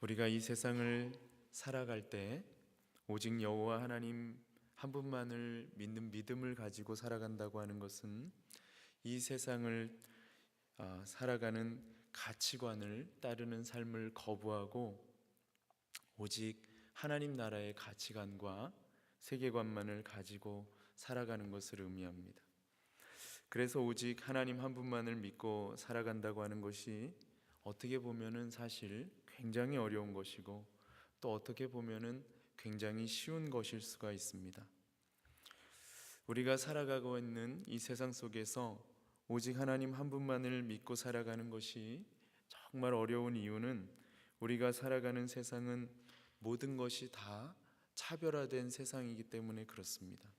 우리가 이 세상을 살아갈 때 오직 여호와 하나님 한 분만을 믿는 믿음을 가지고 살아간다고 하는 것은 이 세상을 살아가는 가치관을 따르는 삶을 거부하고 오직 하나님 나라의 가치관과 세계관만을 가지고 살아가는 것을 의미합니다. 그래서 오직 하나님 한 분만을 믿고 살아간다고 하는 것이 어떻게 보면은 사실 굉장히 어려운 것이고 또 어떻게 보면은 굉장히 쉬운 것일 수가 있습니다. 우리가 살아가고 있는 이 세상 속에서 오직 하나님 한 분만을 믿고 살아가는 것이 정말 어려운 이유는 우리가 살아가는 세상은 모든 것이 다 차별화된 세상이기 때문에 그렇습니다.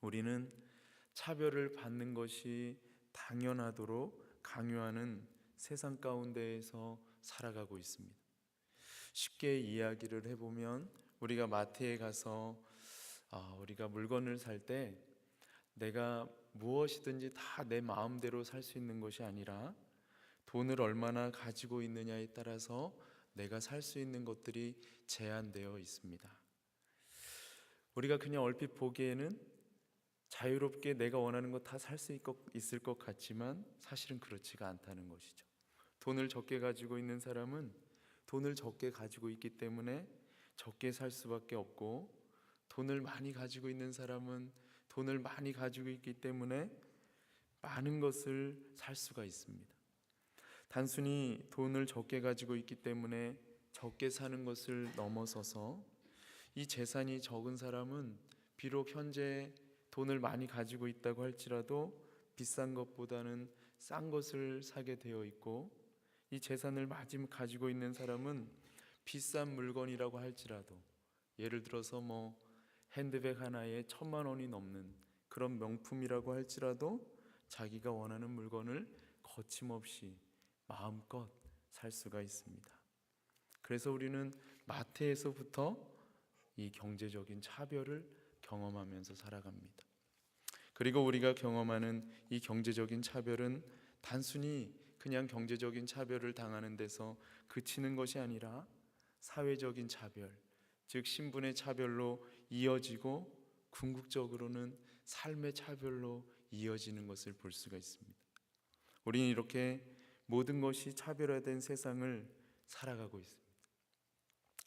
우리는 차별을 받는 것이 당연하도록 강요하는 세상 가운데에서 살아가고 있습니다. 쉽게 이야기를 해보면 우리가 마트에 가서 우리가 물건을 살 때 내가 무엇이든지 다 내 마음대로 살 수 있는 것이 아니라 돈을 얼마나 가지고 있느냐에 따라서 내가 살 수 있는 것들이 제한되어 있습니다. 우리가 그냥 얼핏 보기에는 자유롭게 내가 원하는 거 다 살 수 있을 것 같지만 사실은 그렇지가 않다는 것이죠. 돈을 적게 가지고 있는 사람은 돈을 적게 가지고 있기 때문에 적게 살 수밖에 없고, 돈을 많이 가지고 있는 사람은 돈을 많이 가지고 있기 때문에 많은 것을 살 수가 있습니다. 단순히 돈을 적게 가지고 있기 때문에 적게 사는 것을 넘어서서 이 재산이 적은 사람은 비록 현재 돈을 많이 가지고 있다고 할지라도 비싼 것보다는 싼 것을 사게 되어 있고, 이 재산을 많이 가지고 있는 사람은 비싼 물건이라고 할지라도, 예를 들어서 핸드백 하나에 1,000만 원이 넘는 그런 명품이라고 할지라도 자기가 원하는 물건을 거침없이 마음껏 살 수가 있습니다. 그래서 우리는 마태에서부터 이 경제적인 차별을 경험하면서 살아갑니다. 그리고 우리가 경험하는 이 경제적인 차별은 단순히 그냥 경제적인 차별을 당하는 데서 그치는 것이 아니라 사회적인 차별, 즉 신분의 차별로 이어지고 궁극적으로는 삶의 차별로 이어지는 것을 볼 수가 있습니다. 우리는 이렇게 모든 것이 차별화된 세상을 살아가고 있습니다.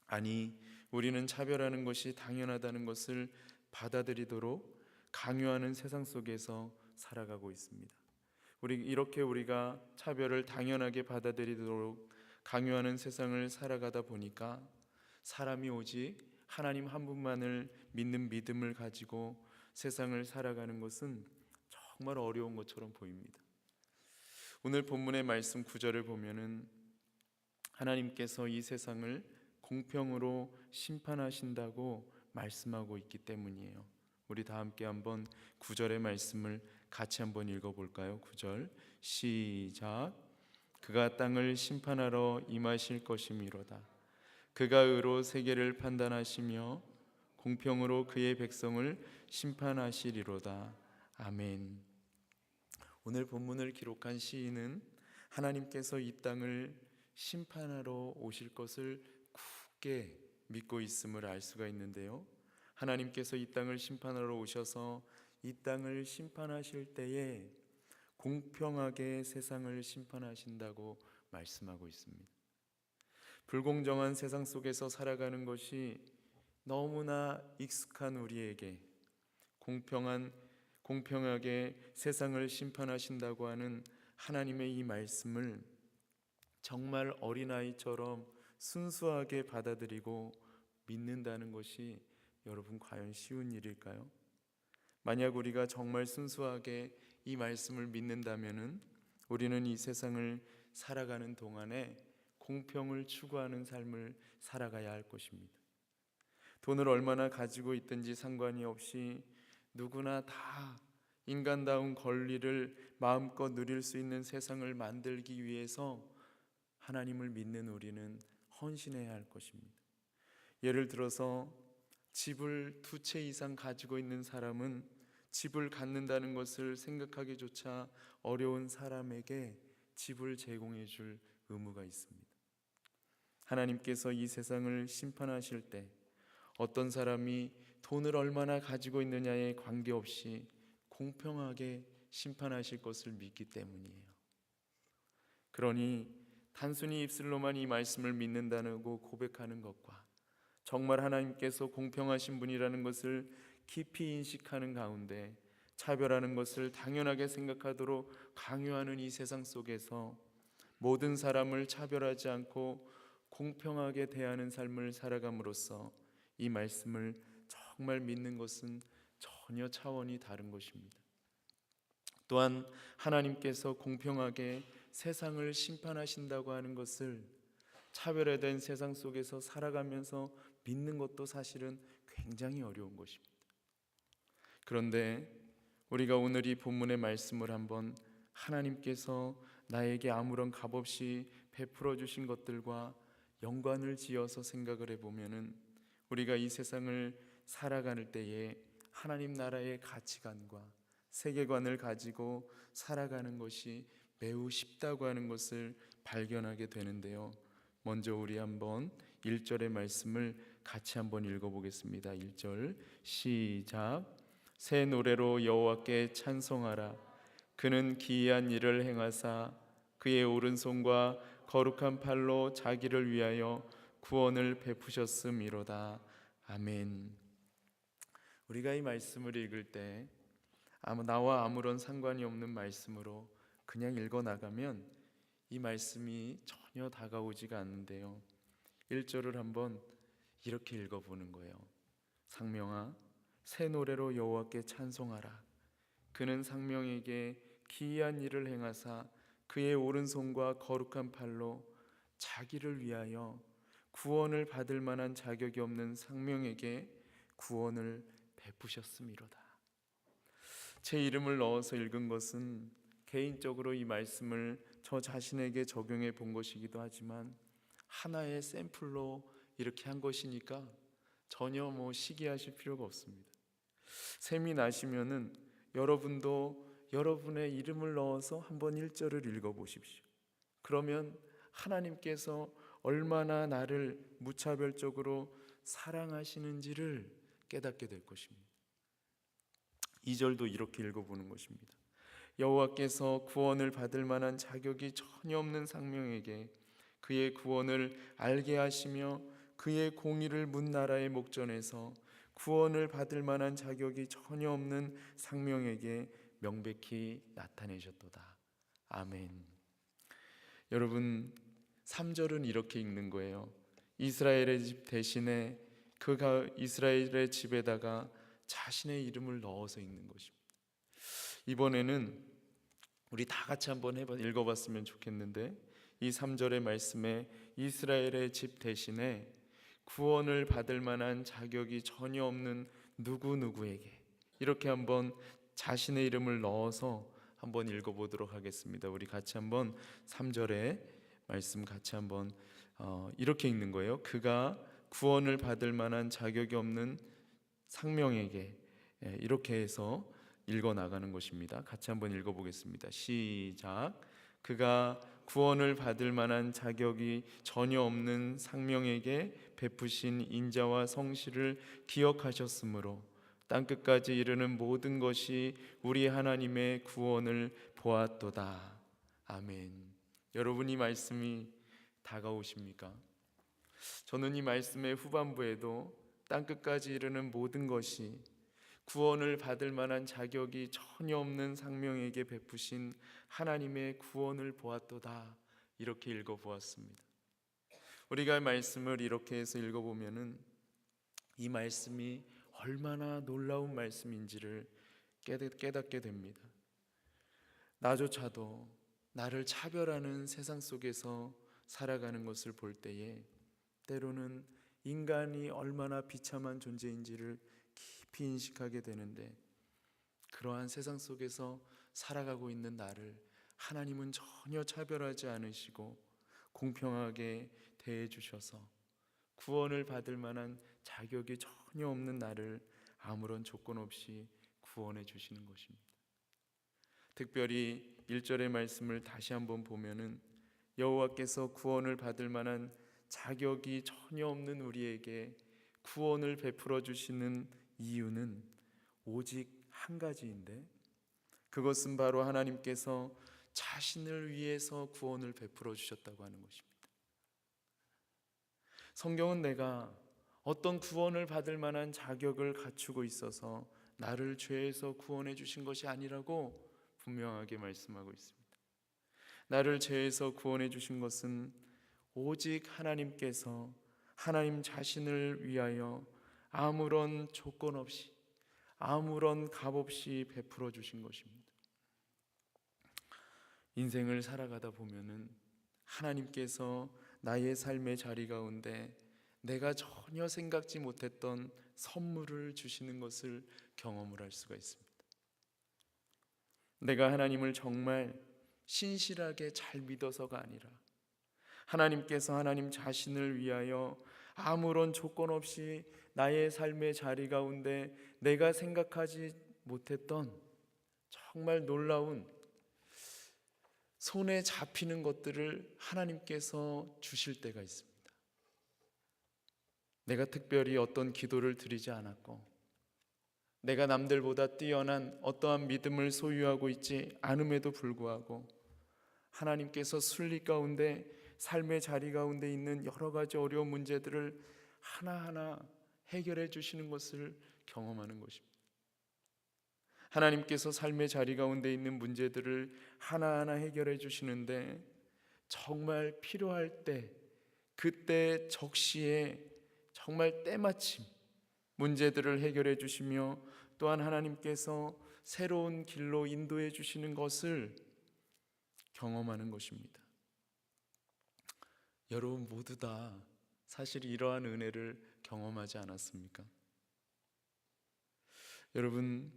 아니, 우리는 차별하는 것이 당연하다는 것을 받아들이도록 강요하는 세상 속에서 살아가고 있습니다. 우리가 차별을 당연하게 받아들이도록 강요하는 세상을 살아가다 보니까 사람이 오직 하나님 한 분만을 믿는 믿음을 가지고 세상을 살아가는 것은 정말 어려운 것처럼 보입니다. 오늘 본문의 말씀 9절을 보면은 하나님께서 이 세상을 공평으로 심판하신다고 말씀하고 있기 때문이에요. 우리 다 함께 한번 9절의 말씀을 같이 한번 읽어볼까요? 9절 시작. 그가 땅을 심판하러 임하실 것이미로다. 그가 의로 세계를 판단하시며 공평으로 그의 백성을 심판하시리로다. 아멘. 오늘 본문을 기록한 시인은 하나님께서 이 땅을 심판하러 오실 것을 굳게 믿고 있음을 알 수가 있는데요, 하나님께서 이 땅을 심판하러 오셔서 이 땅을 심판하실 때에 공평하게 세상을 심판하신다고 말씀하고 있습니다. 불공정한 세상 속에서 살아가는 것이 너무나 익숙한 우리에게 공평하게 세상을 심판하신다고 하는 하나님의 이 말씀을 정말 어린아이처럼 순수하게 받아들이고 믿는다는 것이 여러분 과연 쉬운 일일까요? 만약 우리가 정말 순수하게 이 말씀을 믿는다면은 우리는 이 세상을 살아가는 동안에 공평을 추구하는 삶을 살아가야 할 것입니다. 돈을 얼마나 가지고 있든지 상관이 없이 누구나 다 인간다운 권리를 마음껏 누릴 수 있는 세상을 만들기 위해서 하나님을 믿는 우리는 헌신해야 할 것입니다. 예를 들어서 집을 2채 이상 가지고 있는 사람은 집을 갖는다는 것을 생각하기조차 어려운 사람에게 집을 제공해 줄 의무가 있습니다. 하나님께서 이 세상을 심판하실 때 어떤 사람이 돈을 얼마나 가지고 있느냐에 관계없이 공평하게 심판하실 것을 믿기 때문이에요. 그러니 단순히 입술로만 이 말씀을 믿는다고 고백하는 것과 정말 하나님께서 공평하신 분이라는 것을 깊이 인식하는 가운데 차별하는 것을 당연하게 생각하도록 강요하는 이 세상 속에서 모든 사람을 차별하지 않고 공평하게 대하는 삶을 살아감으로써 이 말씀을 정말 믿는 것은 전혀 차원이 다른 것입니다. 또한 하나님께서 공평하게 세상을 심판하신다고 하는 것을 차별화된 세상 속에서 살아가면서 믿는 것도 사실은 굉장히 어려운 것입니다. 그런데 우리가 오늘 이 본문의 말씀을 한번 하나님께서 나에게 아무런 값없이 베풀어 주신 것들과 연관을 지어서 생각을 해보면은 우리가 이 세상을 살아갈 때에 하나님 나라의 가치관과 세계관을 가지고 살아가는 것이 매우 쉽다고 하는 것을 발견하게 되는데요. 먼저 우리 한번 1절의 말씀을 같이 한번 읽어보겠습니다. 1절 시작. 새 노래로 여호와께 찬송하라. 그는 기이한 일을 행하사 그의 오른손과 거룩한 팔로 자기를 위하여 구원을 베푸셨음이로다. 아멘. 우리가 이 말씀을 읽을 때 나와 아무런 상관이 없는 말씀으로 그냥 읽어 나가면 이 말씀이 전혀 다가오지가 않는데요. 1절을 한번 이렇게 읽어보는 거예요. 상명아, 새 노래로 여호와께 찬송하라. 그는 상명에게 기이한 일을 행하사 그의 오른손과 거룩한 팔로 자기를 위하여 구원을 받을 만한 자격이 없는 상명에게 구원을 베푸셨음이로다. 제 이름을 넣어서 읽은 것은 개인적으로 이 말씀을 저 자신에게 적용해 본 것이기도 하지만 하나의 샘플로 이렇게 한 것이니까 전혀 시기하실 필요가 없습니다. 셈이 나시면은 여러분도 여러분의 이름을 넣어서 한번 1절을 읽어보십시오. 그러면 하나님께서 얼마나 나를 무차별적으로 사랑하시는지를 깨닫게 될 것입니다. 2절도 이렇게 읽어보는 것입니다. 여호와께서 구원을 받을 만한 자격이 전혀 없는 상명에게 그의 구원을 알게 하시며 그의 공의를 문 나라의 목전에서 구원을 받을 만한 자격이 전혀 없는 상명에게 명백히 나타내셨도다. 아멘. 여러분, 3절은 이렇게 읽는 거예요. 이스라엘의 집 대신에 그가 이스라엘의 집에다가 자신의 이름을 넣어서 읽는 것입니다. 이번에는 우리 다 같이 한번 읽어봤으면 좋겠는데 이 3절의 말씀에 이스라엘의 집 대신에 구원을 받을 만한 자격이 전혀 없는 누구누구에게 이렇게 한번 자신의 이름을 넣어서 한번 읽어보도록 하겠습니다. 우리 같이 한번 3절의 말씀 같이 한번 이렇게 읽는 거예요. 그가 구원을 받을 만한 자격이 없는 상명에게 이렇게 해서 읽어 나가는 것입니다. 같이 한번 읽어보겠습니다. 시작. 그가 구원을 받을 만한 자격이 전혀 없는 상명에게 베푸신 인자와 성실을 기억하셨으므로 땅끝까지 이르는 모든 것이 우리 하나님의 구원을 보았도다. 아멘. 여러분, 이 말씀이 다가오십니까? 저는 이 말씀의 후반부에도 땅끝까지 이르는 모든 것이 구원을 받을 만한 자격이 전혀 없는 상명에게 베푸신 하나님의 구원을 보았도다 이렇게 읽어보았습니다. 우리가 말씀을 이렇게 해서 읽어보면은 이 말씀이 얼마나 놀라운 말씀인지를 깨닫게 됩니다. 나조차도 나를 차별하는 세상 속에서 살아가는 것을 볼 때에 때로는 인간이 얼마나 비참한 존재인지를 깊이 인식하게 되는데 그러한 세상 속에서 살아가고 있는 나를 하나님은 전혀 차별하지 않으시고 공평하게 대해 주셔서 구원을 받을 만한 자격이 전혀 없는 나를 아무런 조건 없이 구원해 주시는 것입니다. 특별히 1절의 말씀을 다시 한번 보면은 여호와께서 구원을 받을 만한 자격이 전혀 없는 우리에게 구원을 베풀어 주시는 이유는 오직 한 가지인데, 그것은 바로 하나님께서 자신을 위해서 구원을 베풀어 주셨다고 하는 것입니다. 성경은 내가 어떤 구원을 받을 만한 자격을 갖추고 있어서 나를 죄에서 구원해 주신 것이 아니라고 분명하게 말씀하고 있습니다. 나를 죄에서 구원해 주신 것은 오직 하나님께서 하나님 자신을 위하여 아무런 조건 없이, 아무런 값 없이 베풀어 주신 것입니다. 인생을 살아가다 보면은 하나님께서 나의 삶의 자리 가운데 내가 전혀 생각지 못했던 선물을 주시는 것을 경험을 할 수가 있습니다. 내가 하나님을 정말 신실하게 잘 믿어서가 아니라 하나님께서 하나님 자신을 위하여 아무런 조건 없이 나의 삶의 자리 가운데 내가 생각하지 못했던 정말 놀라운 손에 잡히는 것들을 하나님께서 주실 때가 있습니다. 내가 특별히 어떤 기도를 드리지 않았고, 내가 남들보다 뛰어난 어떠한 믿음을 소유하고 있지 않음에도 불구하고 하나님께서 순리 가운데, 삶의 자리 가운데 있는 여러 가지 어려운 문제들을 하나하나 해결해 주시는 것을 경험하는 것입니다. 하나님께서 삶의 자리 가운데 있는 문제들을 하나하나 해결해 주시는데, 정말 필요할 때, 그때 적시에 정말 때마침 문제들을 해결해 주시며, 또한 하나님께서 새로운 길로 인도해 주시는 것을 경험하는 것입니다. 여러분 모두 다 사실 이러한 은혜를 경험하지 않았습니까? 여러분,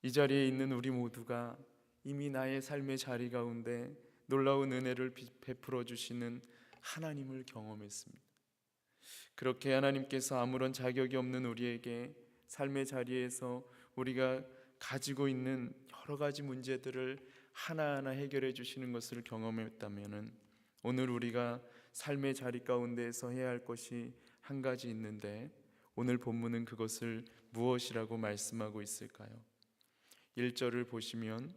이 자리에 있는 우리 모두가 이미 나의 삶의 자리 가운데 놀라운 은혜를 베풀어 주시는 하나님을 경험했습니다. 그렇게 하나님께서 아무런 자격이 없는 우리에게 삶의 자리에서 우리가 가지고 있는 여러 가지 문제들을 하나하나 해결해 주시는 것을 경험했다면, 오늘 우리가 삶의 자리 가운데에서 해야 할 것이 한 가지 있는데, 오늘 본문은 그것을 무엇이라고 말씀하고 있을까요? 1절을 보시면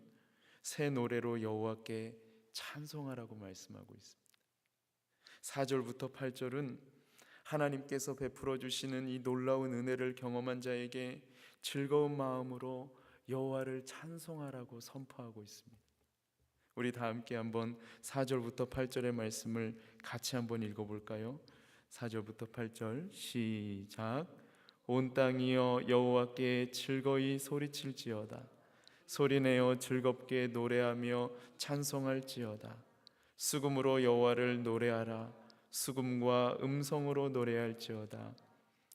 새 노래로 여호와께 찬송하라고 말씀하고 있습니다. 4절부터 8절은 하나님께서 베풀어 주시는 이 놀라운 은혜를 경험한 자에게 즐거운 마음으로 여호와를 찬송하라고 선포하고 있습니다. 우리 다 함께 한번 4절부터 8절의 말씀을 같이 한번 읽어볼까요? 4절부터 8절 시작. 온 땅이여 여호와께 즐거이 소리칠지어다. 소리내어 즐겁게 노래하며 찬송할지어다. 수금으로 여호와를 노래하라. 수금과 음성으로 노래할지어다.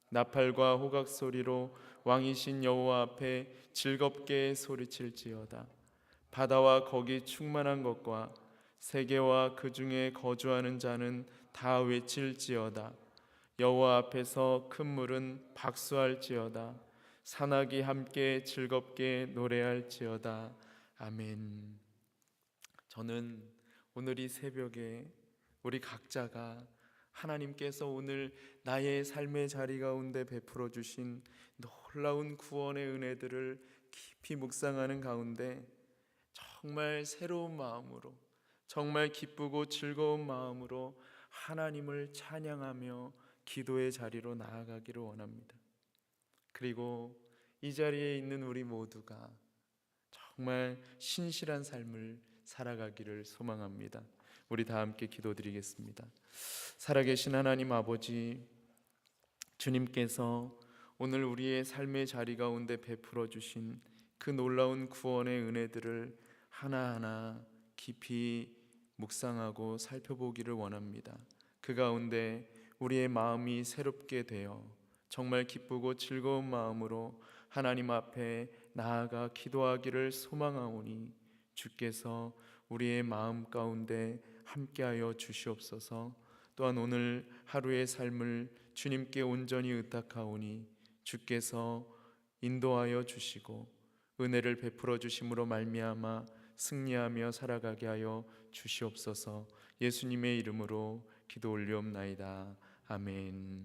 나팔과 호각 소리로 왕이신 여호와 앞에 즐겁게 소리칠지어다. 바다와 거기 충만한 것과 세계와 그 중에 거주하는 자는 다 외칠지어다. 여호와 앞에서 큰 물은 박수할지어다. 산악이 함께 즐겁게 노래할지어다. 아멘. 저는 오늘 이 새벽에 우리 각자가 하나님께서 오늘 나의 삶의 자리 가운데 베풀어 주신 놀라운 구원의 은혜들을 깊이 묵상하는 가운데 정말 새로운 마음으로, 정말 기쁘고 즐거운 마음으로 하나님을 찬양하며 기도의 자리로 나아가기를 원합니다. 그리고 이 자리에 있는 우리 모두가 정말 신실한 삶을 살아가기를 소망합니다. 우리 다 함께 기도드리겠습니다. 살아계신 하나님 아버지, 주님께서 오늘 우리의 삶의 자리 가운데 베풀어 주신 그 놀라운 구원의 은혜들을 하나하나 깊이 묵상하고 살펴보기를 원합니다. 그 가운데 우리의 마음이 새롭게 되어 정말 기쁘고 즐거운 마음으로 하나님 앞에 나아가 기도하기를 소망하오니, 주께서 우리의 마음 가운데 함께하여 주시옵소서. 또한 오늘 하루의 삶을 주님께 온전히 의탁하오니 주께서 인도하여 주시고 은혜를 베풀어 주심으로 말미암아 승리하며 살아가게 하여 주시옵소서. 예수님의 이름으로 기도 올리옵나이다. 아멘.